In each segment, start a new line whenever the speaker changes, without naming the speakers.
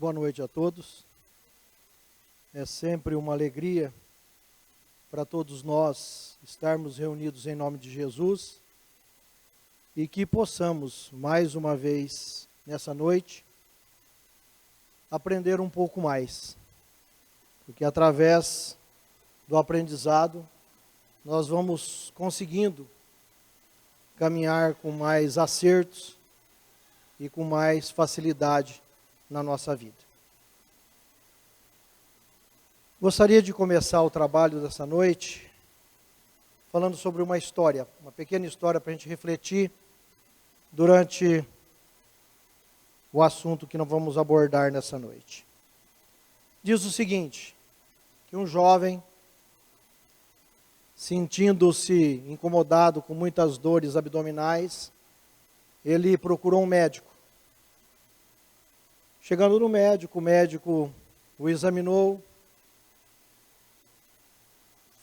Boa noite a todos. É sempre uma alegria para todos nós estarmos reunidos em nome de Jesus e que possamos, mais uma vez, nessa noite, aprender um pouco mais. Porque através do aprendizado, nós vamos conseguindo caminhar com mais acertos e com mais facilidade na nossa vida. Gostaria de começar o trabalho dessa noite falando sobre uma história, uma pequena história para a gente refletir durante o assunto que nós vamos abordar nessa noite. Diz o seguinte, que um jovem, sentindo-se incomodado com muitas dores abdominais, ele procurou um médico. Chegando no médico, o médico o examinou,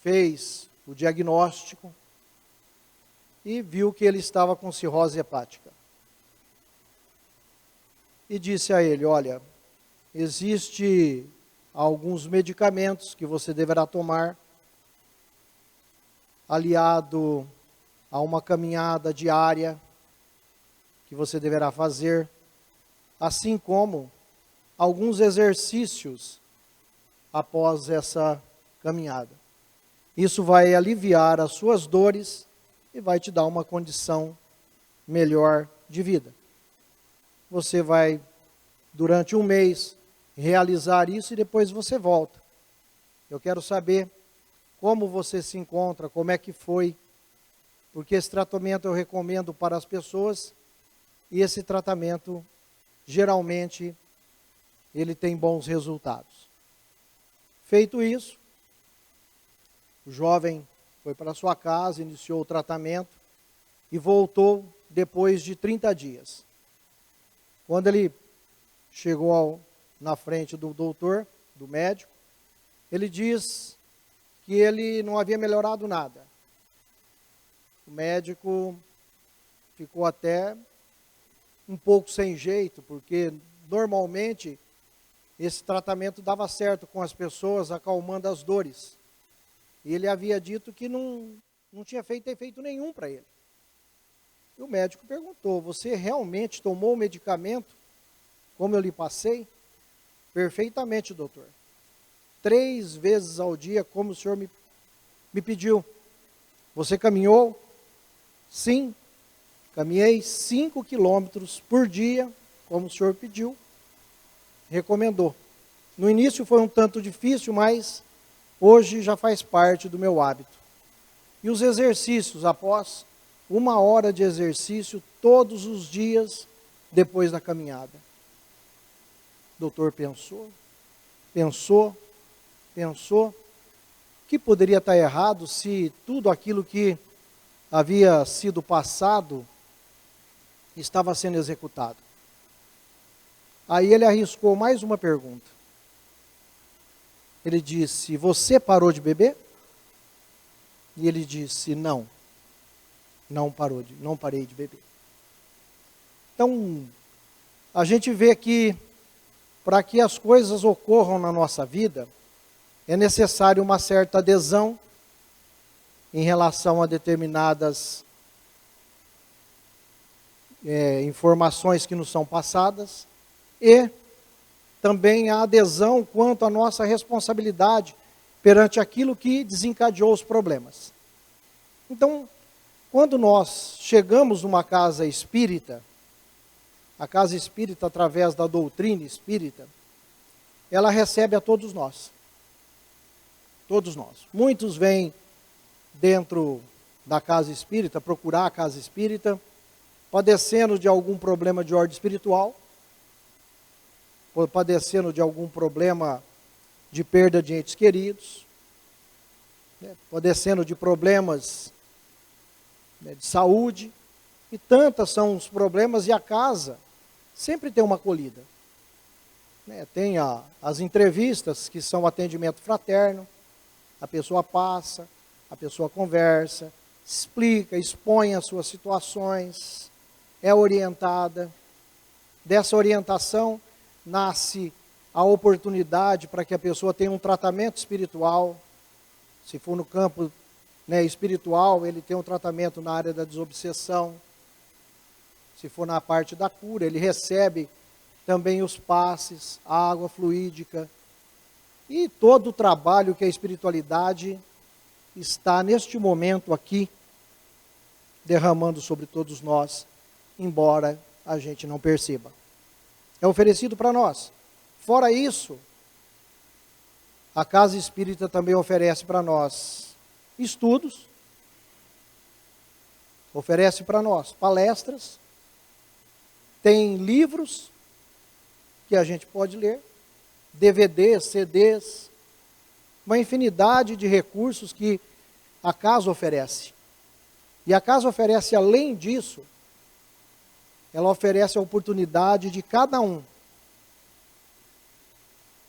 fez o diagnóstico e viu que ele estava com cirrose hepática. E disse a ele, olha, existe alguns medicamentos que você deverá tomar, aliado a uma caminhada diária que você deverá fazer, assim como alguns exercícios após essa caminhada. Isso vai aliviar as suas dores e vai te dar uma condição melhor de vida. Você vai, durante um mês, realizar isso e depois você volta. Eu quero saber como você se encontra, como é que foi, porque esse tratamento eu recomendo para as pessoas e esse tratamento, geralmente, ele tem bons resultados. Feito isso, o jovem foi para sua casa, iniciou o tratamento e voltou depois de 30 dias. Quando ele chegou na frente do doutor, do médico, ele diz que ele não havia melhorado nada. O médico ficou até um pouco sem jeito, porque normalmente esse tratamento dava certo com as pessoas, acalmando as dores. E ele havia dito que não tinha feito efeito nenhum para ele. E o médico perguntou, você realmente tomou o medicamento como eu lhe passei? Perfeitamente, doutor. 3 vezes ao dia, como o senhor me pediu. Você caminhou? Sim. Caminhei 5 quilômetros por dia, como o senhor pediu. Recomendou. No início foi um tanto difícil, mas hoje já faz parte do meu hábito. E os exercícios, após 1 hora de exercício, todos os dias, depois da caminhada. O doutor pensou, o que poderia estar errado se tudo aquilo que havia sido passado estava sendo executado. Aí ele arriscou mais uma pergunta. Ele disse, você parou de beber? E ele disse, não parei de beber. Então, a gente vê que para que as coisas ocorram na nossa vida, é necessário uma certa adesão em relação a determinadas informações que nos são passadas e também a adesão quanto à nossa responsabilidade perante aquilo que desencadeou os problemas. Então, quando nós chegamos numa casa espírita, a casa espírita, através da doutrina espírita, ela recebe a todos nós. Todos nós. Muitos vêm dentro da casa espírita, procurar a casa espírita, padecendo de algum problema de ordem espiritual, padecendo de algum problema de perda de entes queridos, padecendo de problemas de saúde, e tantos são os problemas, e a casa sempre tem uma acolhida. Tem as entrevistas, que são atendimento fraterno, a pessoa passa, a pessoa conversa, explica, expõe as suas situações, é orientada. Dessa orientação nasce a oportunidade para que a pessoa tenha um tratamento espiritual. Se for no campo, né, espiritual, ele tem um tratamento na área da desobsessão. Se for na parte da cura, ele recebe também os passes, a água fluídica e todo o trabalho que a espiritualidade está neste momento aqui derramando sobre todos nós, embora a gente não perceba. É oferecido para nós. Fora isso, a Casa Espírita também oferece para nós estudos, oferece para nós palestras, tem livros que a gente pode ler, DVDs, CDs, uma infinidade de recursos que a casa oferece. E a casa oferece, além disso, ela oferece a oportunidade de cada um,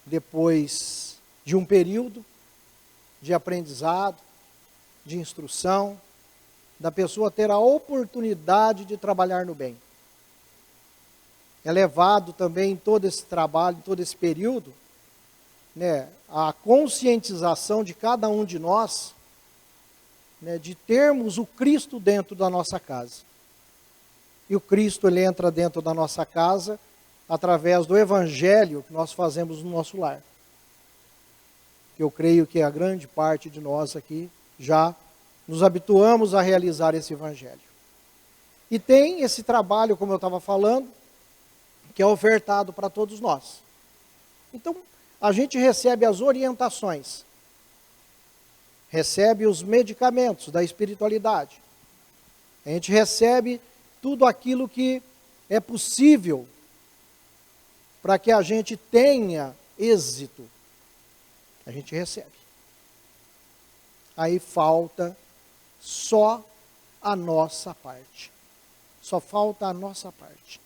depois de um período de aprendizado, de instrução, da pessoa ter a oportunidade de trabalhar no bem. É levado também em todo esse trabalho, em todo esse período, né, a conscientização de cada um de nós, né, de termos o Cristo dentro da nossa casa. E o Cristo, ele entra dentro da nossa casa através do Evangelho que nós fazemos no nosso lar. Que eu creio que a grande parte de nós aqui já nos habituamos a realizar esse Evangelho. E tem esse trabalho, como eu estava falando, que é ofertado para todos nós. Então, a gente recebe as orientações, recebe os medicamentos da espiritualidade, a gente recebe tudo aquilo que é possível para que a gente tenha êxito, a gente recebe. Aí falta só a nossa parte, só falta a nossa parte.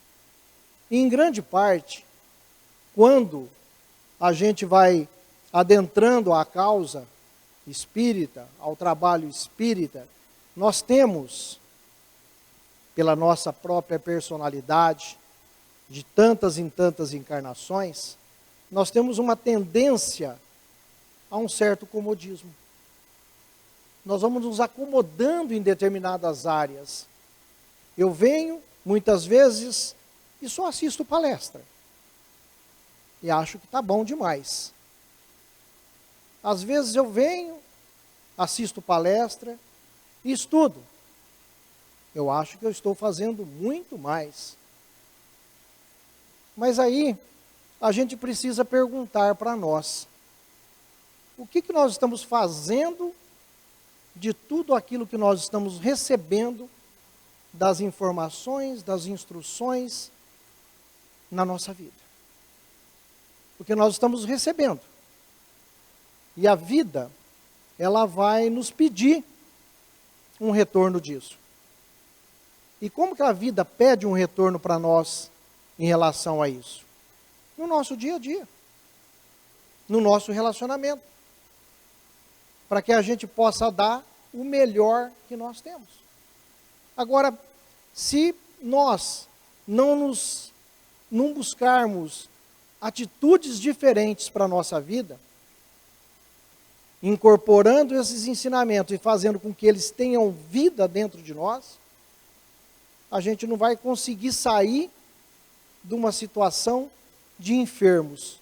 E em grande parte, quando a gente vai adentrando a causa espírita, ao trabalho espírita, nós temos, pela nossa própria personalidade, de tantas em tantas encarnações, nós temos uma tendência a um certo comodismo. Nós vamos nos acomodando em determinadas áreas. Eu venho, muitas vezes, e só assisto palestra. E acho que está bom demais. Às vezes eu venho, assisto palestra e estudo. Eu acho que eu estou fazendo muito mais. Mas aí, a gente precisa perguntar para nós, o que nós estamos fazendo de tudo aquilo que nós estamos recebendo das informações, das instruções na nossa vida? Porque nós estamos recebendo. E a vida, ela vai nos pedir um retorno disso. E como que a vida pede um retorno para nós em relação a isso? No nosso dia a dia. No nosso relacionamento. Para que a gente possa dar o melhor que nós temos. Agora, se nós não buscarmos atitudes diferentes para a nossa vida, incorporando esses ensinamentos e fazendo com que eles tenham vida dentro de nós, a gente não vai conseguir sair de uma situação de enfermos.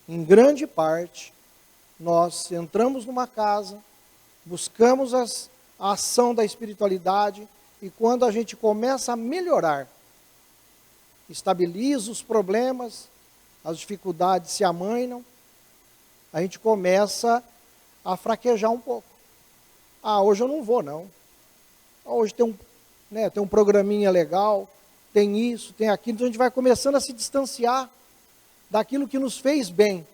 Em grande parte, nós entramos numa casa, buscamos a ação da espiritualidade, e quando a gente começa a melhorar, estabiliza os problemas, as dificuldades se amainam, a gente começa a fraquejar um pouco. Ah, hoje eu não vou não. Hoje tem um programinha legal, tem isso, tem aquilo, então a gente vai começando a se distanciar daquilo que nos fez bem.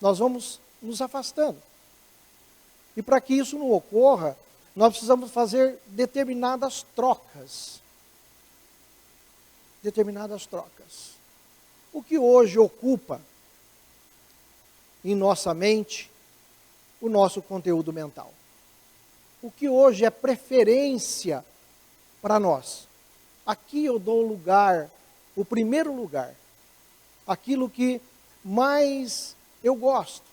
Nós vamos nos afastando. E para que isso não ocorra, nós precisamos fazer determinadas trocas. Determinadas trocas. O que hoje ocupa em nossa mente o nosso conteúdo mental? O que hoje é preferência para nós? Aqui eu dou lugar, o primeiro lugar. aquilo que mais eu gosto,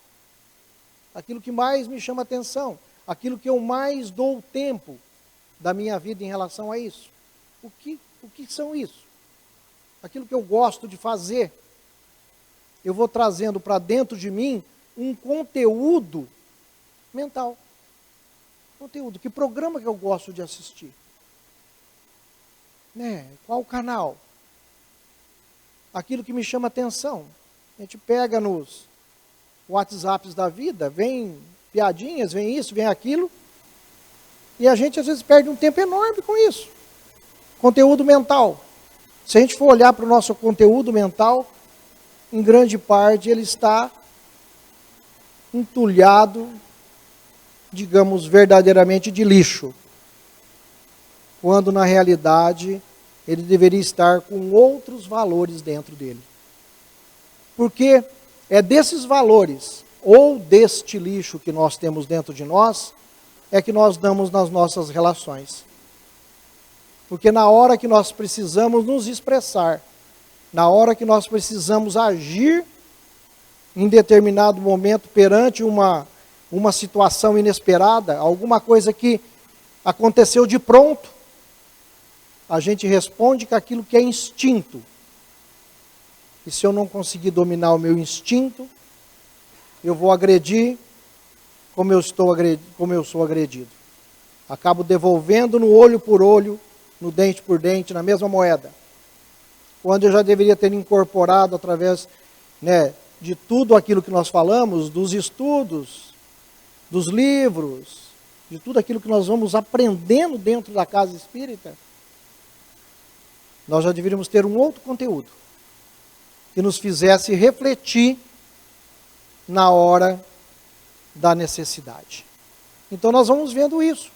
aquilo que mais me chama atenção, aquilo que eu mais dou tempo da minha vida em relação a isso. O que são isso? Aquilo que eu gosto de fazer. Eu vou trazendo para dentro de mim um conteúdo mental. Conteúdo. Que programa que eu gosto de assistir? Qual canal? Aquilo que me chama atenção. A gente pega nos WhatsApps da vida, vem piadinhas, vem isso, vem aquilo, e a gente às vezes perde um tempo enorme com isso. Conteúdo mental. Se a gente for olhar para o nosso conteúdo mental, em grande parte ele está entulhado, digamos, verdadeiramente de lixo, quando na realidade ele deveria estar com outros valores dentro dele. Porque é desses valores, ou deste lixo que nós temos dentro de nós, é que nós damos nas nossas relações. Porque na hora que nós precisamos nos expressar, na hora que nós precisamos agir em determinado momento perante uma situação inesperada, alguma coisa que aconteceu de pronto, a gente responde com aquilo que é instinto. E se eu não conseguir dominar o meu instinto, eu vou agredir como eu sou agredido. Acabo devolvendo no olho por olho, no dente por dente, na mesma moeda. Quando eu já deveria ter incorporado através de tudo aquilo que nós falamos, dos estudos, dos livros, de tudo aquilo que nós vamos aprendendo dentro da casa espírita, nós já deveríamos ter um outro conteúdo que nos fizesse refletir na hora da necessidade. Então nós vamos vendo isso.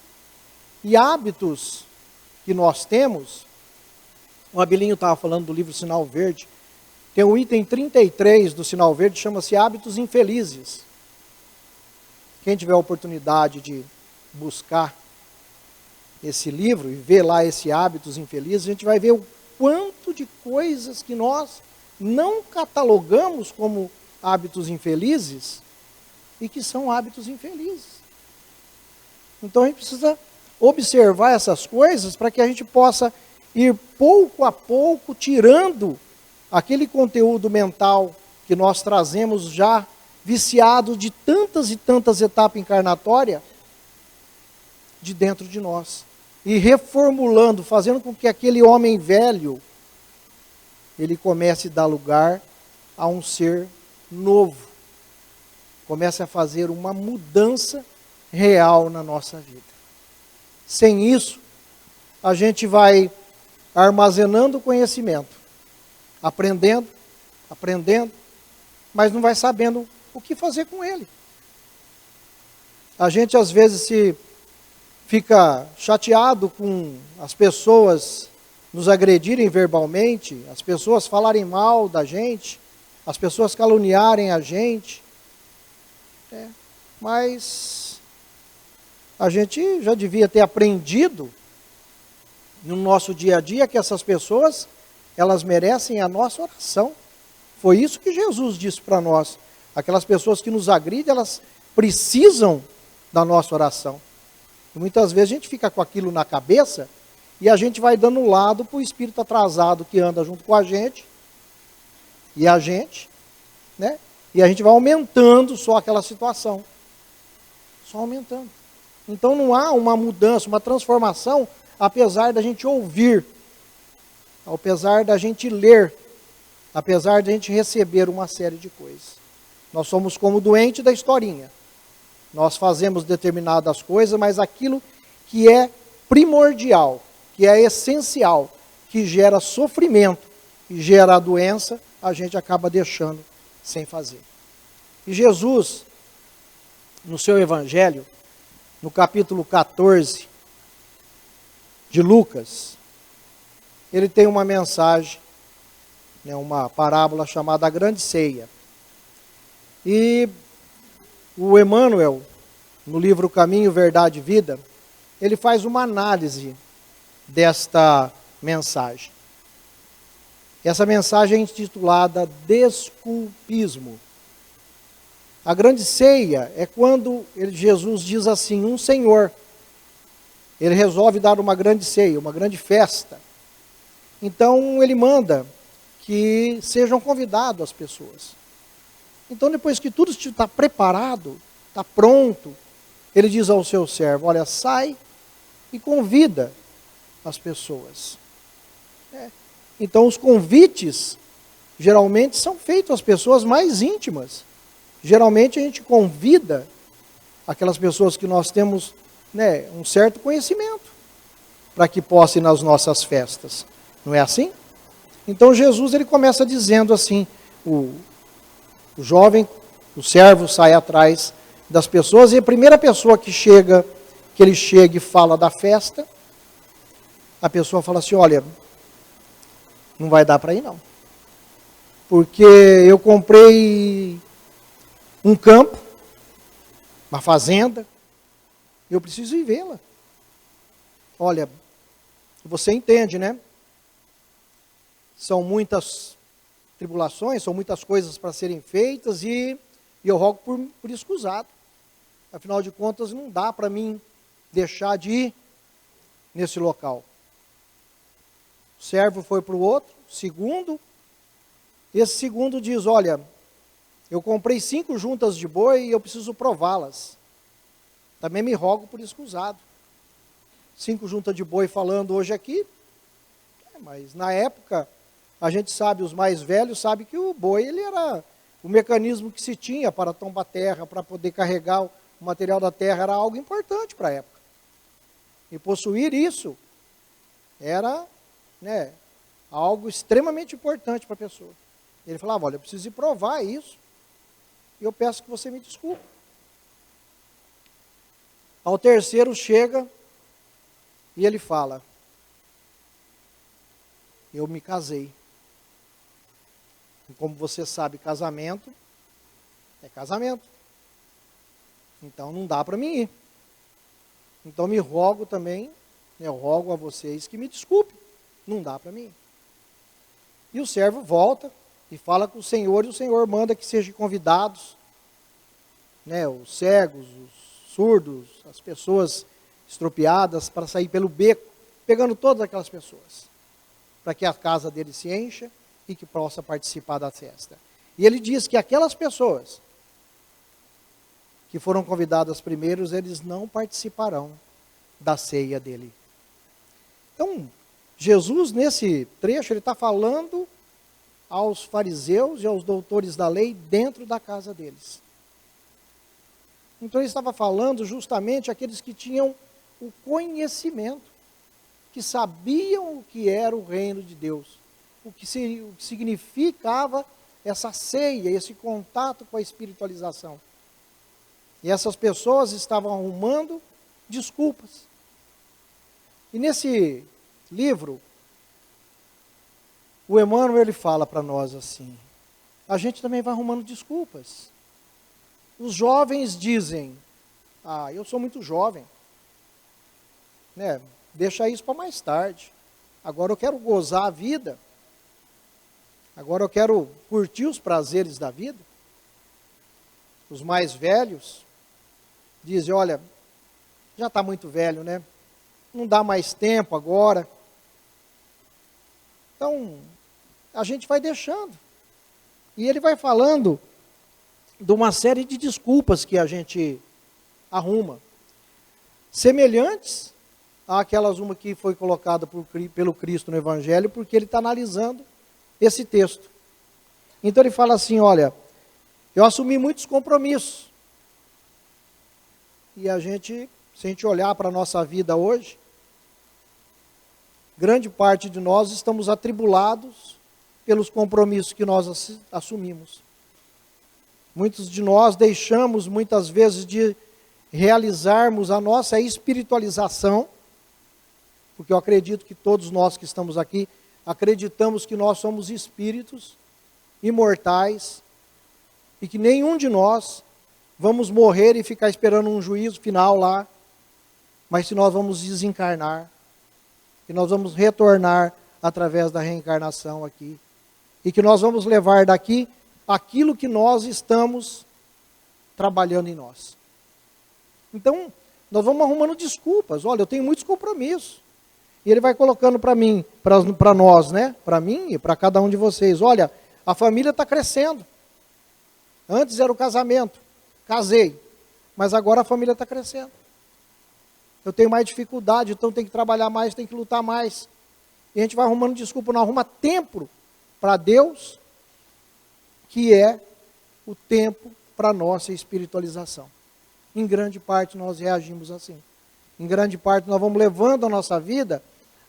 E hábitos que nós temos, o Abelinho estava falando do livro Sinal Verde, tem o item 33 do Sinal Verde, chama-se Hábitos Infelizes. Quem tiver a oportunidade de buscar esse livro e ver lá esse Hábitos Infelizes, a gente vai ver o quanto de coisas que nós não catalogamos como hábitos infelizes e que são hábitos infelizes. Então a gente precisa observar essas coisas para que a gente possa ir pouco a pouco tirando aquele conteúdo mental que nós trazemos já viciado de tantas e tantas etapas encarnatórias de dentro de nós. E reformulando, fazendo com que aquele homem velho, ele comece a dar lugar a um ser novo. Comece a fazer uma mudança real na nossa vida. Sem isso, a gente vai armazenando conhecimento, aprendendo, mas não vai sabendo o que fazer com ele. A gente às vezes se fica chateado com as pessoas nos agredirem verbalmente, as pessoas falarem mal da gente, as pessoas caluniarem a gente, mas a gente já devia ter aprendido no nosso dia a dia que essas pessoas, elas merecem a nossa oração. Foi isso que Jesus disse para nós. Aquelas pessoas que nos agridem, elas precisam da nossa oração. E muitas vezes a gente fica com aquilo na cabeça e a gente vai dando um lado para o espírito atrasado que anda junto com a gente, e a gente vai aumentando só aquela situação. Só aumentando. Então não há uma mudança, uma transformação, apesar da gente ouvir, apesar da gente ler, apesar da gente receber uma série de coisas. Nós somos como o doente da historinha. Nós fazemos determinadas coisas, mas aquilo que é primordial, que é essencial, que gera sofrimento e gera a doença, a gente acaba deixando sem fazer. E Jesus, no seu Evangelho, no capítulo 14 de Lucas, ele tem uma mensagem, uma parábola chamada A Grande Ceia. E o Emmanuel, no livro Caminho, Verdade e Vida, ele faz uma análise desta mensagem. Essa mensagem é intitulada Desculpismo. A grande ceia é quando Jesus diz assim, um Senhor, ele resolve dar uma grande ceia, uma grande festa. Então ele manda que sejam convidadas as pessoas. Então depois que tudo está preparado, está pronto, ele diz ao seu servo, olha, sai e convida as pessoas. Então os convites geralmente são feitos às pessoas mais íntimas. Geralmente a gente convida aquelas pessoas que nós temos, um certo conhecimento, para que possam ir nas nossas festas. Não é assim? Então Jesus ele começa dizendo assim, o jovem, o servo sai atrás das pessoas, e a primeira pessoa que ele chega e fala da festa, a pessoa fala assim, olha, não vai dar para ir não. Porque eu comprei um campo, uma fazenda, eu preciso vivê-la. Olha, você entende, né? São muitas tribulações, são muitas coisas para serem feitas e eu rogo por escusado. Afinal de contas, não dá para mim deixar de ir nesse local. O servo foi para o outro, segundo. Esse segundo diz, olha, eu comprei 5 juntas de boi e eu preciso prová-las. Também me rogo por escusado. 5 juntas de boi falando hoje aqui, mas na época, a gente sabe, os mais velhos sabem que o boi, ele era o mecanismo que se tinha para tombar terra, para poder carregar o material da terra, era algo importante para a época. E possuir isso era, algo extremamente importante para a pessoa. Ele falava, olha, eu preciso ir provar isso, e eu peço que você me desculpe. Ao terceiro chega, e ele fala, eu me casei. E como você sabe, casamento é casamento. Então não dá para mim ir. Então me rogo também, eu rogo a vocês que me desculpem. Não dá para mim ir. E o servo volta e fala com o Senhor, e o Senhor manda que sejam convidados, os cegos, os surdos, as pessoas estropiadas, para sair pelo beco, pegando todas aquelas pessoas, para que a casa dele se encha e que possa participar da festa. E ele diz que aquelas pessoas que foram convidadas primeiros, eles não participarão da ceia dele. Então, Jesus, nesse trecho, ele está falando aos fariseus e aos doutores da lei dentro da casa deles. Então ele estava falando justamente àqueles que tinham o conhecimento, que sabiam o que era o reino de Deus, o que significava essa ceia, esse contato com a espiritualização. E essas pessoas estavam arrumando desculpas. E nesse livro, o Emmanuel ele fala para nós assim, a gente também vai arrumando desculpas. Os jovens dizem, eu sou muito jovem, deixa isso para mais tarde. Agora eu quero gozar a vida. Agora eu quero curtir os prazeres da vida. Os mais velhos dizem, olha, já está muito velho, não dá mais tempo agora. Então, a gente vai deixando. E ele vai falando de uma série de desculpas que a gente arruma. Semelhantes àquelas uma que foi colocada pelo Cristo no Evangelho, porque ele está analisando esse texto. Então ele fala assim, olha, eu assumi muitos compromissos. E se a gente olhar para a nossa vida hoje, grande parte de nós estamos atribulados pelos compromissos que nós assumimos. Muitos de nós deixamos, muitas vezes, de realizarmos a nossa espiritualização, porque eu acredito que todos nós que estamos aqui, acreditamos que nós somos espíritos imortais, e que nenhum de nós vamos morrer e ficar esperando um juízo final lá, mas se nós vamos desencarnar, que nós vamos retornar através da reencarnação aqui e que nós vamos levar daqui aquilo que nós estamos trabalhando em nós. Então, nós vamos arrumando desculpas. Olha, eu tenho muitos compromissos. E ele vai colocando para mim, para nós, né? Para mim e para cada um de vocês. Olha, a família está crescendo. Antes era o casamento. Casei. Mas agora a família está crescendo. Eu tenho mais dificuldade, então tem que trabalhar mais, tem que lutar mais. E a gente vai arrumando desculpa, não arruma tempo para Deus, que é o tempo para a nossa espiritualização. Em grande parte nós reagimos assim. Em grande parte nós vamos levando a nossa vida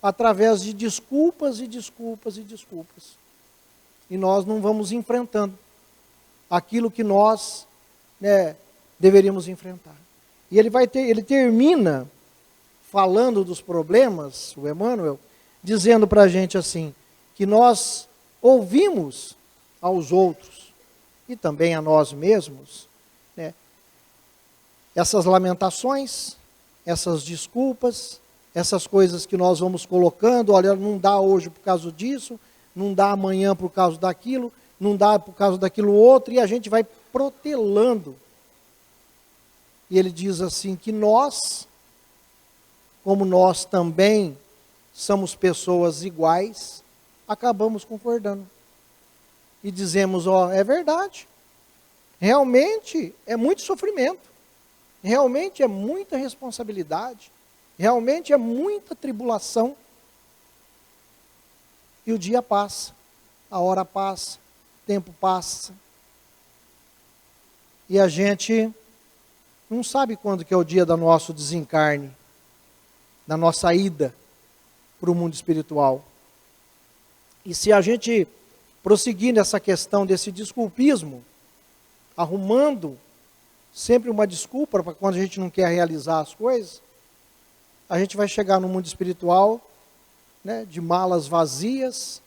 através de desculpas e desculpas e desculpas. E nós não vamos enfrentando aquilo que nós, né, deveríamos enfrentar. E ele termina falando dos problemas, o Emmanuel, dizendo para a gente assim, que nós ouvimos aos outros e também a nós mesmos, né, essas lamentações, essas desculpas, essas coisas que nós vamos colocando, olha, não dá hoje por causa disso, não dá amanhã por causa daquilo, não dá por causa daquilo outro, e a gente vai protelando. E ele diz assim que nós, como nós também somos pessoas iguais, acabamos concordando. E dizemos, ó, é verdade, realmente é muito sofrimento, realmente é muita responsabilidade, realmente é muita tribulação. E o dia passa, a hora passa, o tempo passa. E a gente não sabe quando que é o dia do nosso desencarne, da nossa ida para o mundo espiritual. E se a gente prosseguir nessa questão desse desculpismo, arrumando sempre uma desculpa para quando a gente não quer realizar as coisas, a gente vai chegar no mundo espiritual, né, de malas vazias,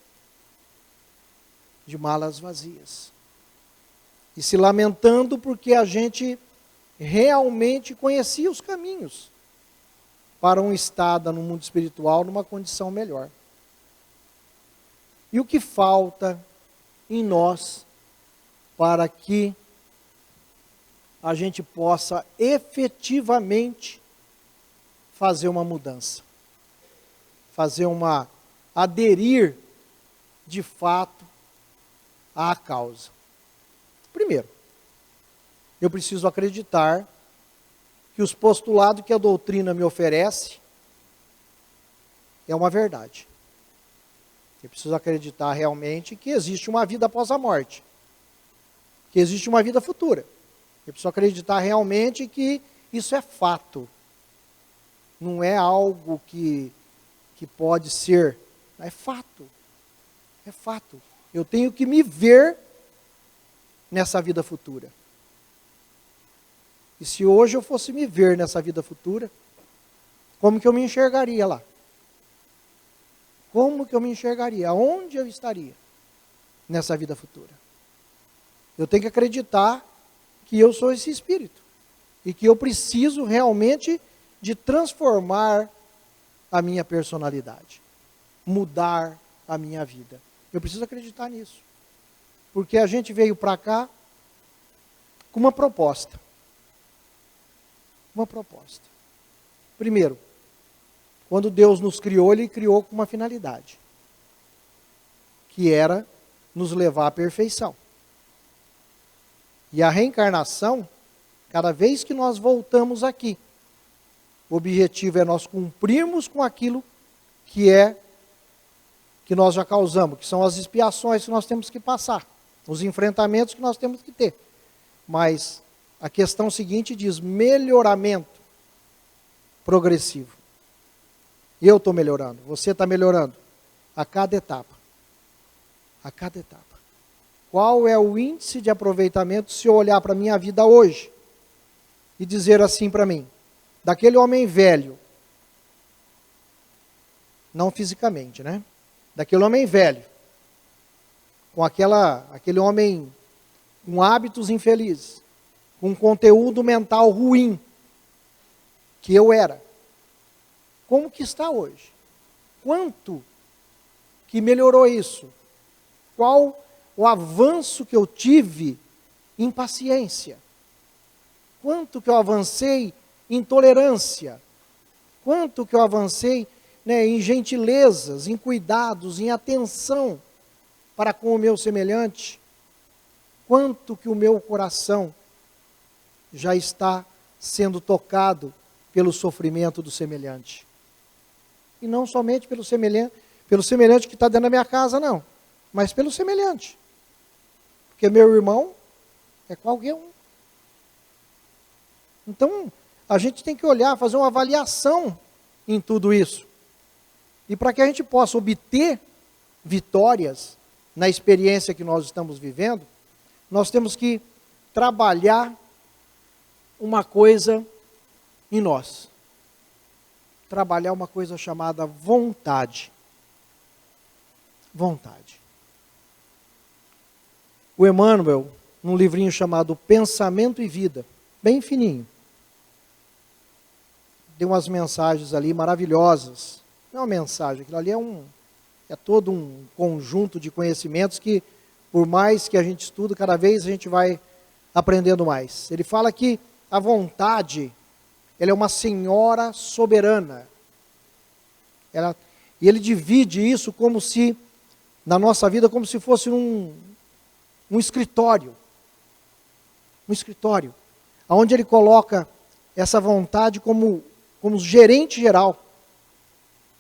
e se lamentando porque a gente realmente conhecia os caminhos para um estado no mundo espiritual numa condição melhor. E o que falta em nós para que a gente possa efetivamente fazer uma mudança, aderir de fato à causa. Primeiro, eu preciso acreditar que os postulados que a doutrina me oferece é uma verdade. Eu preciso acreditar realmente que existe uma vida após a morte, que existe uma vida futura. Eu preciso acreditar realmente que isso é fato. Não é algo que pode ser. É fato. É fato. Eu tenho que me ver nessa vida futura. E se hoje eu fosse me ver nessa vida futura, como que eu me enxergaria lá? Como que eu me enxergaria? Onde eu estaria nessa vida futura? Eu tenho que acreditar que eu sou esse espírito. E que eu preciso realmente de transformar a minha personalidade. Mudar a minha vida. Eu preciso acreditar nisso. Porque a gente veio para cá com uma proposta. Uma proposta. Primeiro, quando Deus nos criou, Ele criou com uma finalidade. Que era nos levar à perfeição. E a reencarnação, cada vez que nós voltamos aqui, o objetivo é nós cumprirmos com aquilo que nós já causamos, que são as expiações que nós temos que passar, os enfrentamentos que nós temos que ter. Mas a questão seguinte diz melhoramento progressivo. Eu estou melhorando, você está melhorando a cada etapa. A cada etapa. Qual é o índice de aproveitamento se eu olhar para a minha vida hoje e dizer assim para mim, daquele homem velho, não fisicamente, né? Daquele homem velho, com aquele homem com hábitos infelizes, com conteúdo mental ruim, que eu era. Como que está hoje? Quanto que melhorou isso? Qual o avanço que eu tive em paciência? Quanto que eu avancei em tolerância? Quanto que eu avancei, em gentilezas, em cuidados, em atenção para com o meu semelhante? Quanto que o meu coração já está sendo tocado pelo sofrimento do semelhante? E não somente pelo semelhante que está dentro da minha casa, não, mas pelo semelhante. Porque meu irmão é qualquer um. Então, a gente tem que olhar, fazer uma avaliação em tudo isso. E para que a gente possa obter vitórias na experiência que nós estamos vivendo, nós temos que trabalhar uma coisa em nós. Trabalhar uma coisa chamada vontade. Vontade. O Emmanuel, num livrinho chamado Pensamento e Vida, bem fininho, deu umas mensagens ali maravilhosas. Não é uma mensagem, aquilo ali é todo um conjunto de conhecimentos que, por mais que a gente estuda, cada vez a gente vai aprendendo mais. Ele fala que a vontade, ela é uma senhora soberana. E ele divide isso como se, na nossa vida, como se fosse um escritório. Um escritório. Onde ele coloca essa vontade como gerente geral.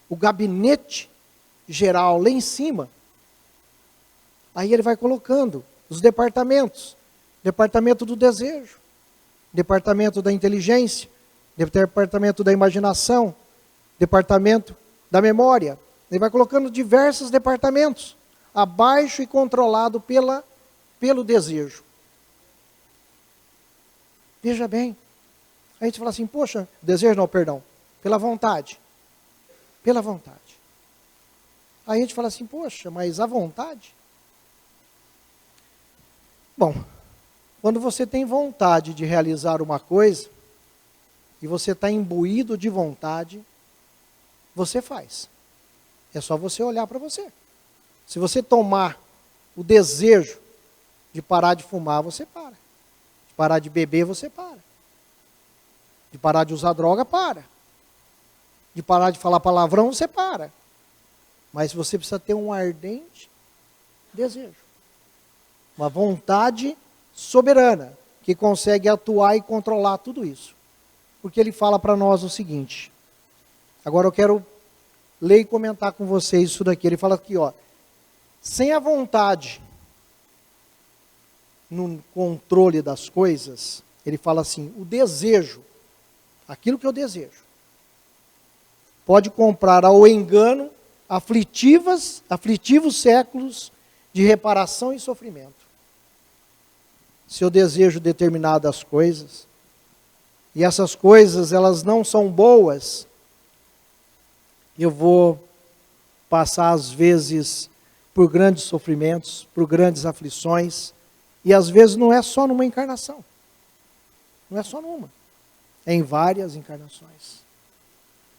O gabinete geral lá em cima. Aí ele vai colocando os departamentos. Departamento do desejo. Departamento da inteligência. Departamento da imaginação. Departamento da memória. Ele vai colocando diversos departamentos. Abaixo e controlado pelo desejo. Veja bem. A gente fala assim, poxa, desejo não, perdão. Pela vontade. Pela vontade. Aí a gente fala assim, poxa, mas a vontade? Bom, quando você tem vontade de realizar uma coisa, e você está imbuído de vontade, você faz. É só você olhar para você. Se você tomar o desejo de parar de fumar, você para. De parar de beber, você para. De parar de usar droga, para. De parar de falar palavrão, você para. Mas você precisa ter um ardente desejo. Uma vontade soberana, que consegue atuar e controlar tudo isso. Porque ele fala para nós o seguinte. Agora eu quero ler e comentar com vocês isso daqui. Ele fala aqui, sem a vontade no controle das coisas, ele fala assim, o desejo, aquilo que eu desejo, pode comprar ao engano aflitivos séculos de reparação e sofrimento. Se eu desejo determinadas coisas, e essas coisas elas não são boas, eu vou passar às vezes por grandes sofrimentos, por grandes aflições, e às vezes não é só numa encarnação. Não é só numa. É em várias encarnações.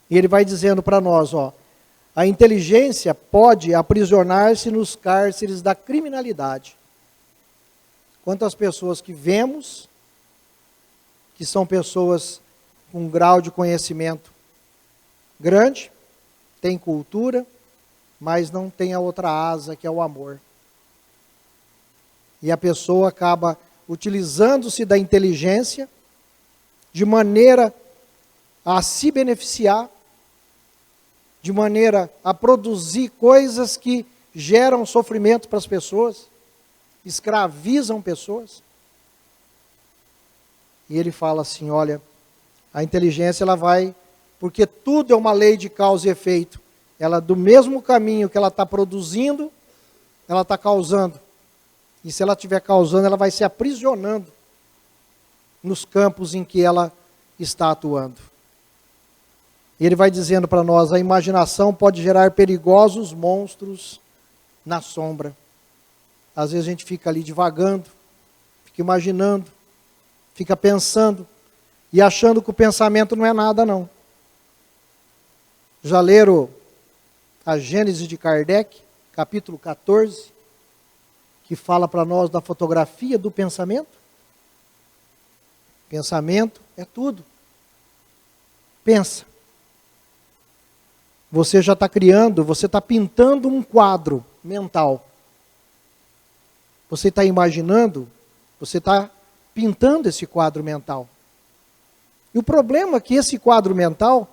E ele vai dizendo para nós, a inteligência pode aprisionar-se nos cárceres da criminalidade. Quantas pessoas que vemos, que são pessoas com um grau de conhecimento grande, têm cultura, mas não tem a outra asa, que é o amor. E a pessoa acaba utilizando-se da inteligência de maneira a se beneficiar, de maneira a produzir coisas que geram sofrimento para as pessoas, escravizam pessoas. E ele fala assim, olha, a inteligência ela vai, porque tudo é uma lei de causa e efeito, ela do mesmo caminho que ela está produzindo, ela está causando. E se ela estiver causando, ela vai se aprisionando nos campos em que ela está atuando. E ele vai dizendo para nós, a imaginação pode gerar perigosos monstros na sombra. Às vezes a gente fica ali divagando, fica imaginando, fica pensando e achando que o pensamento não é nada, não. Já leram a Gênese de Kardec, capítulo 14? que fala para nós da fotografia do pensamento? Pensamento é tudo. Pensa. Você já está criando, você está pintando um quadro mental. Você está imaginando, você está pintando esse quadro mental. E o problema é que esse quadro mental,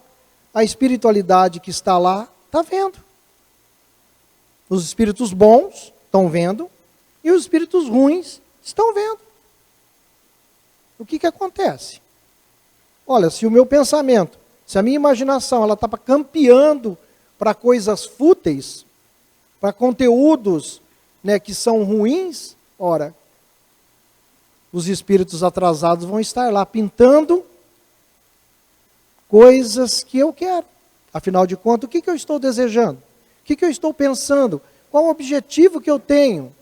a espiritualidade que está lá, está vendo. Os espíritos bons estão vendo e os espíritos ruins estão vendo. O que acontece? Olha, se o meu pensamento, se a minha imaginação ela está campeando para coisas fúteis, para conteúdos, né, que são ruins, ora, os espíritos atrasados vão estar lá pintando coisas que eu quero. Afinal de contas, o que eu estou desejando? O que eu estou pensando? Qual o objetivo que eu tenho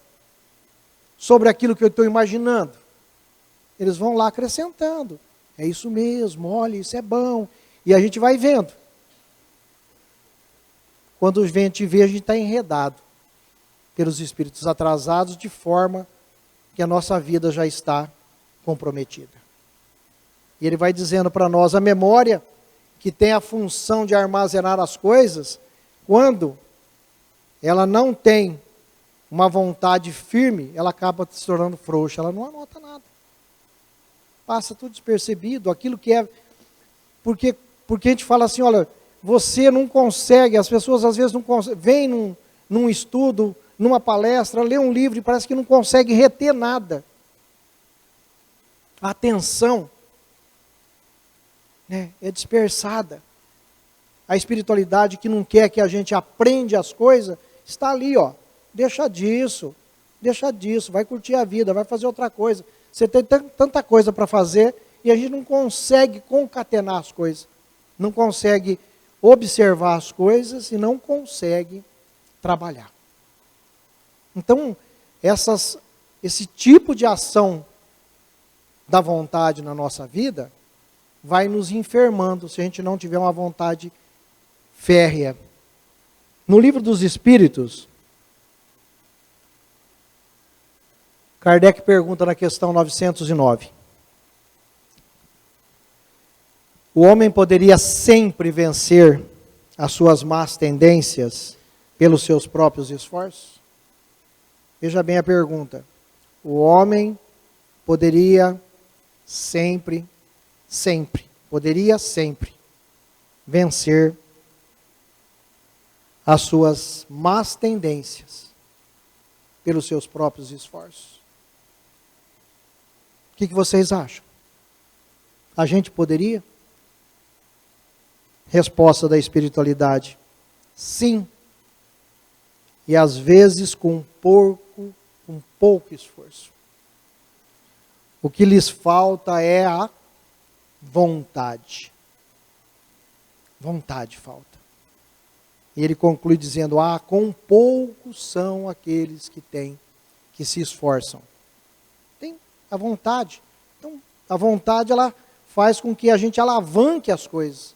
sobre aquilo que eu estou imaginando? Eles vão lá acrescentando. É isso mesmo, olha, isso é bom. E a gente vai vendo. Quando a gente vê, a gente está enredado pelos espíritos atrasados, de forma que a nossa vida já está comprometida. E ele vai dizendo para nós, a memória, que tem a função de armazenar as coisas, quando ela não tem uma vontade firme, ela acaba se tornando frouxa, ela não anota nada. Passa tudo despercebido, aquilo que é... Porque a gente fala assim, olha, você não consegue, as pessoas às vezes não conseguem, vêm num estudo, numa palestra, lê um livro e parece que não consegue reter nada. A atenção, né, é dispersada. A espiritualidade que não quer que a gente aprenda as coisas, está ali, ó. Deixa disso, vai curtir a vida, vai fazer outra coisa. Você tem tanta coisa para fazer e a gente não consegue concatenar as coisas. Não consegue observar as coisas e não consegue trabalhar. Então, esse tipo de ação da vontade na nossa vida vai nos enfermando se a gente não tiver uma vontade férrea. No Livro dos Espíritos, Kardec pergunta na questão 909. O homem poderia sempre vencer as suas más tendências pelos seus próprios esforços? Veja bem a pergunta. O homem poderia sempre vencer as suas más tendências pelos seus próprios esforços? O que vocês acham? A gente poderia? Resposta da espiritualidade: sim. E às vezes com pouco esforço. O que lhes falta é a vontade. Vontade falta. E ele conclui dizendo, com poucos são aqueles que se esforçam. Tem a vontade. Então, a vontade, ela faz com que a gente alavanque as coisas.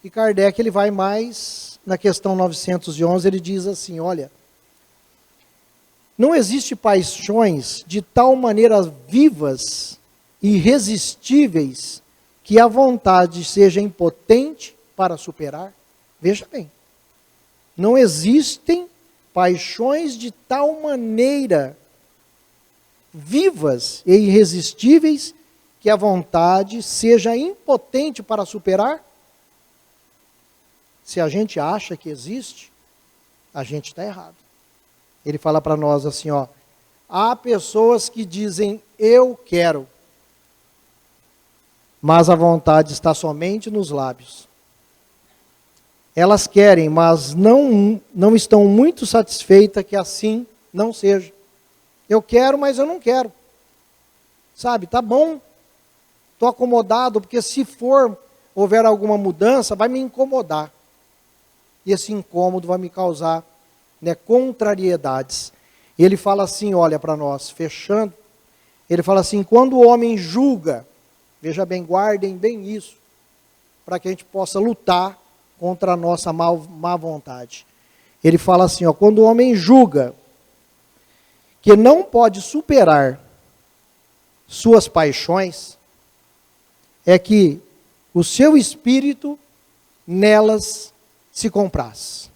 E Kardec, ele vai mais, na questão 911, ele diz assim, olha, não existe paixões de tal maneira vivas e irresistíveis que a vontade seja impotente para superar. Veja bem, não existem paixões de tal maneira vivas e irresistíveis que a vontade seja impotente para superar. Se a gente acha que existe, a gente está errado. Ele fala para nós assim, há pessoas que dizem, eu quero, mas a vontade está somente nos lábios. Elas querem, mas não estão muito satisfeitas que assim não seja. Eu quero, mas eu não quero. Sabe, tá bom, estou acomodado, porque se houver alguma mudança, vai me incomodar. E esse incômodo vai me causar, contrariedades. E ele fala assim, olha para nós, fechando, ele fala assim, quando o homem julga, veja bem, guardem bem isso, para que a gente possa lutar contra a nossa má vontade. Ele fala assim, quando o homem julga que não pode superar suas paixões é que o seu espírito nelas se compraz,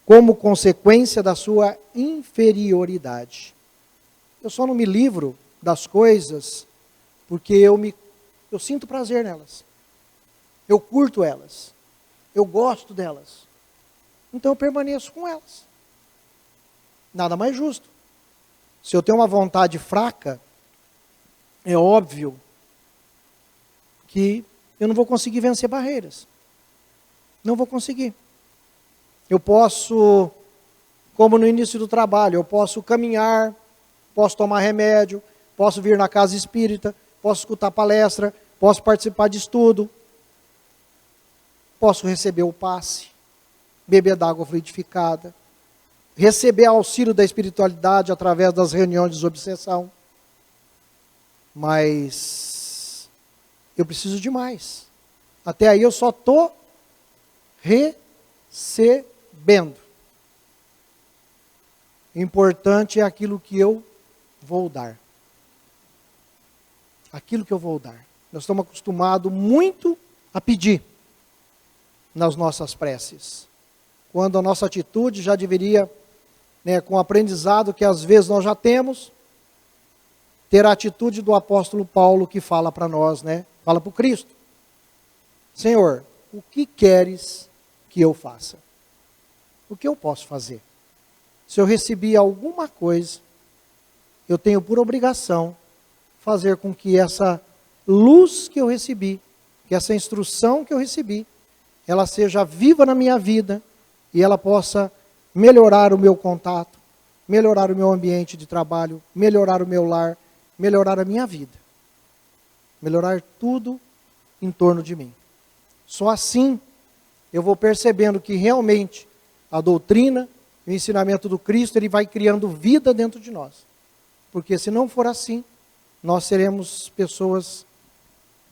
como consequência da sua inferioridade. Eu só não me livro das coisas porque eu sinto prazer nelas. Eu curto elas. Eu gosto delas. Então eu permaneço com elas. Nada mais justo. Se eu tenho uma vontade fraca, é óbvio que eu não vou conseguir vencer barreiras. Não vou conseguir. Eu posso, como no início do trabalho, eu posso caminhar, posso tomar remédio, posso vir na casa espírita, posso escutar palestra, posso participar de estudo, posso receber o passe, beber d'água fluidificada, receber auxílio da espiritualidade através das reuniões de desobsessão. Mas eu preciso de mais. Até aí eu só estou recebendo. O importante é aquilo que eu vou dar. Aquilo que eu vou dar. Nós estamos acostumados muito a pedir nas nossas preces. Quando a nossa atitude já deveria, com o aprendizado que às vezes nós já temos, ter a atitude do apóstolo Paulo que fala para nós, fala para o Cristo. Senhor, o que queres que eu faça? O que eu posso fazer? Se eu recebi alguma coisa, eu tenho por obrigação fazer com que essa luz que eu recebi, que essa instrução que eu recebi, ela seja viva na minha vida e ela possa melhorar o meu contato, melhorar o meu ambiente de trabalho, melhorar o meu lar, melhorar a minha vida. Melhorar tudo em torno de mim. Só assim eu vou percebendo que realmente a doutrina, o ensinamento do Cristo, ele vai criando vida dentro de nós. Porque se não for assim, nós seremos pessoas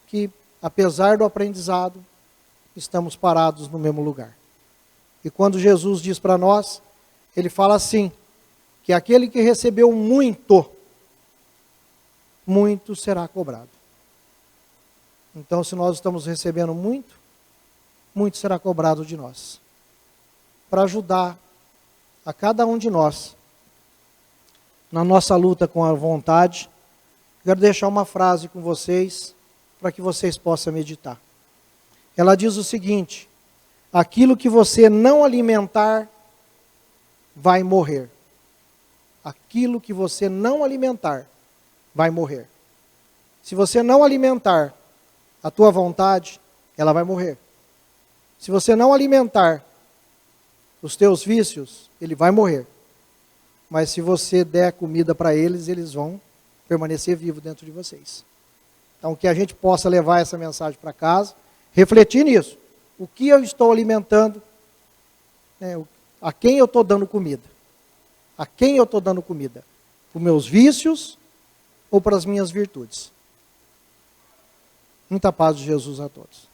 que, apesar do aprendizado, estamos parados no mesmo lugar. E quando Jesus diz para nós, ele fala assim, que aquele que recebeu muito, muito será cobrado. Então, se nós estamos recebendo muito, muito será cobrado de nós. Para ajudar a cada um de nós, na nossa luta com a vontade, quero deixar uma frase com vocês, para que vocês possam meditar. Ela diz o seguinte: aquilo que você não alimentar, vai morrer. Aquilo que você não alimentar, vai morrer. Se você não alimentar a tua vontade, ela vai morrer. Se você não alimentar os teus vícios, ele vai morrer. Mas se você der comida para eles, eles vão permanecer vivos dentro de vocês. Então, que a gente possa levar essa mensagem para casa, refletir nisso. O que eu estou alimentando? A quem eu estou dando comida? A quem eu estou dando comida? Para os meus vícios ou para as minhas virtudes? Muita paz de Jesus a todos.